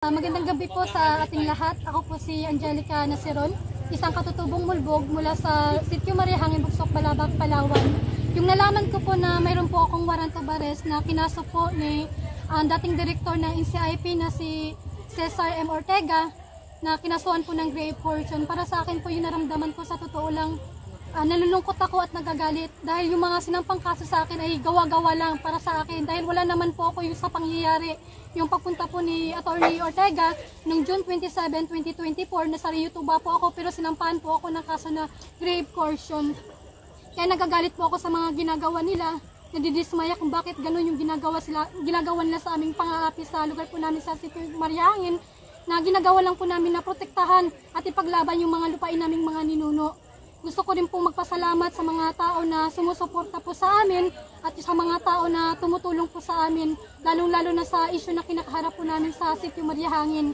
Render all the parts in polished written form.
Magandang gabi po sa ating lahat. Ako po si Angelica Nasiron, isang katutubong mulbog mula sa Sitio Mariahangin, Bugsok, Balabac, Palawan. Yung nalaman ko po na mayroon po akong warrant of arrest na kinasok po ni dating direktor ng NCIP na si Cesar M. Ortega na kinasuhan po ng grave fortune. Para sa akin po yung naramdaman ko, sa totoo lang, nalulungkot ako at nagagalit dahil yung mga sinampang kaso sa akin ay gawa-gawa lang para sa akin dahil wala naman po ako yung sa pangyayari. Yung pagpunta po ni Attorney Ortega noong June 27, 2024, nasa Rio Tuba po ako pero sinampahan po ako ng kaso na grave coercion. Kaya nagagalit po ako sa mga ginagawa nila. Nadidismaya kung bakit ganun yung ginagawa nila sa aming pang-aapi sa lugar po namin sa Sitio Mariahangin, na ginagawa lang po namin na protektahan at ipaglaban yung mga lupain naming mga ninuno. Gusto ko rin po magpasalamat sa mga tao na sumusuporta po sa amin at sa mga tao na tumutulong po sa amin, lalong-lalo na sa issue na kinakaharap po namin sa Sitio Mariahangin.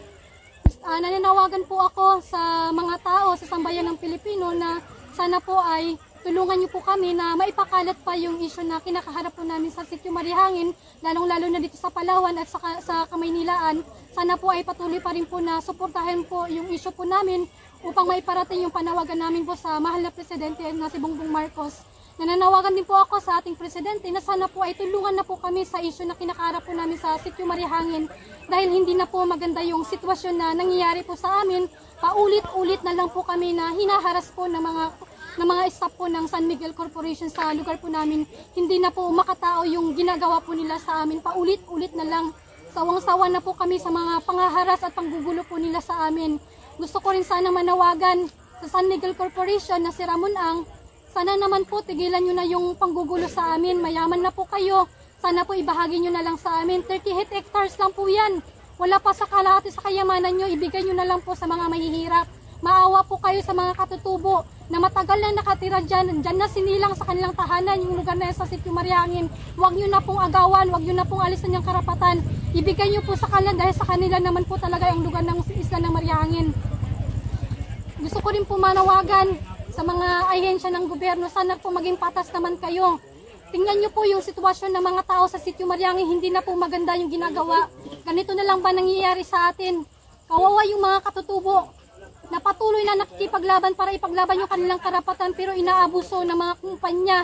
Nananawagan po ako sa mga tao sa sambayan ng Pilipino na sana po ay tulungan niyo po kami na maipakalat pa yung issue na kinakaharap po namin sa Sitio Mariahangin, lalong-lalo na dito sa Palawan at sa Kamaynilaan. Sana po ay patuloy pa rin po na suportahan po yung issue po namin upang maiparating yung panawagan namin po sa mahal na presidente na si Bongbong Marcos. Nananawagan din po ako sa ating presidente na sana po ay tulungan na po kami sa issue na kinakaharap po namin sa Sitio Mariahangin dahil hindi na po maganda yung sitwasyon na nangyayari po sa amin. Paulit-ulit na lang po kami na hinaharas po ng mga staff po ng San Miguel Corporation sa lugar po namin. Hindi na po makatao yung ginagawa po nila sa amin. Paulit-ulit na lang. Sawang-sawa na po kami sa mga panghaharas at panggugulo po nila sa amin. Gusto ko rin sana manawagan sa San Miguel Corporation na si Ramon Ang, sana naman po tigilan nyo na yung panggugulo sa amin. Mayaman na po kayo. Sana po ibahagi nyo na lang sa amin. 38 hectares lang po yan. Wala pa sa kalahati sa kayamanan nyo. Ibigay nyo na lang po sa mga mahihirap. Maawa po kayo sa mga katutubo na matagal na nakatira dyan. Dyan na sinilang sa kanilang tahanan yung lugar na yan sa Sitio Mariahangin. Huwag nyo na pong agawan. Huwag nyo na pong alisan yung karapatan. Ibigay nyo po sa kanila dahil sa kanila naman po talaga yung lugar ng isla ng Mariahangin. Gusto ko rin po manawagan sa mga ahensya ng gobyerno, sana po maging patas naman kayo. Tingnan nyo po yung sitwasyon ng mga tao sa Sitio Mariahangin, hindi na po maganda yung ginagawa. Ganito na lang ba nangyayari sa atin? Kawawa yung mga katutubo na patuloy na nakikipaglaban para ipaglaban yung kanilang karapatan pero inaabuso ng mga kumpanya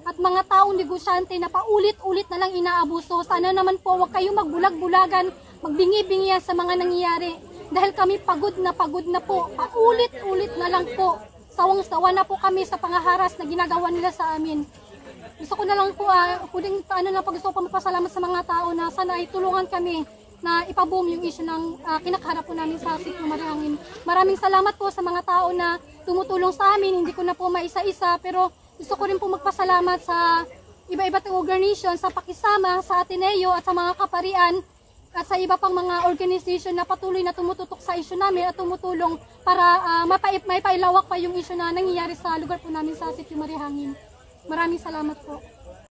at mga taong negosyante na paulit-ulit na lang inaabuso. Sana naman po huwag kayong magbulag-bulagan, magbingi-bingihan sa mga nangyayari. Dahil kami pagod na po, paulit-ulit na lang po. Sawang-sawa na po kami sa pangaharas na ginagawa nila sa amin. Gusto ko na lang po, gusto ko magpasalamat sa mga tao na sana ay tulungan kami na ipaboom yung issue ng kinakaharap po namin sa Sitio Mariahangin. Maraming salamat po sa mga tao na tumutulong sa amin. Hindi ko na po maisa-isa, pero gusto ko rin po magpasalamat sa iba-iba't organization, sa pakisama, sa Ateneo at sa mga kaparian at sa iba pang mga organization na patuloy na tumututok sa issue namin at tumutulong para mapailawak pa yung issue na nangyayari sa lugar po namin sa Sitio Mariahangin. Maraming salamat po.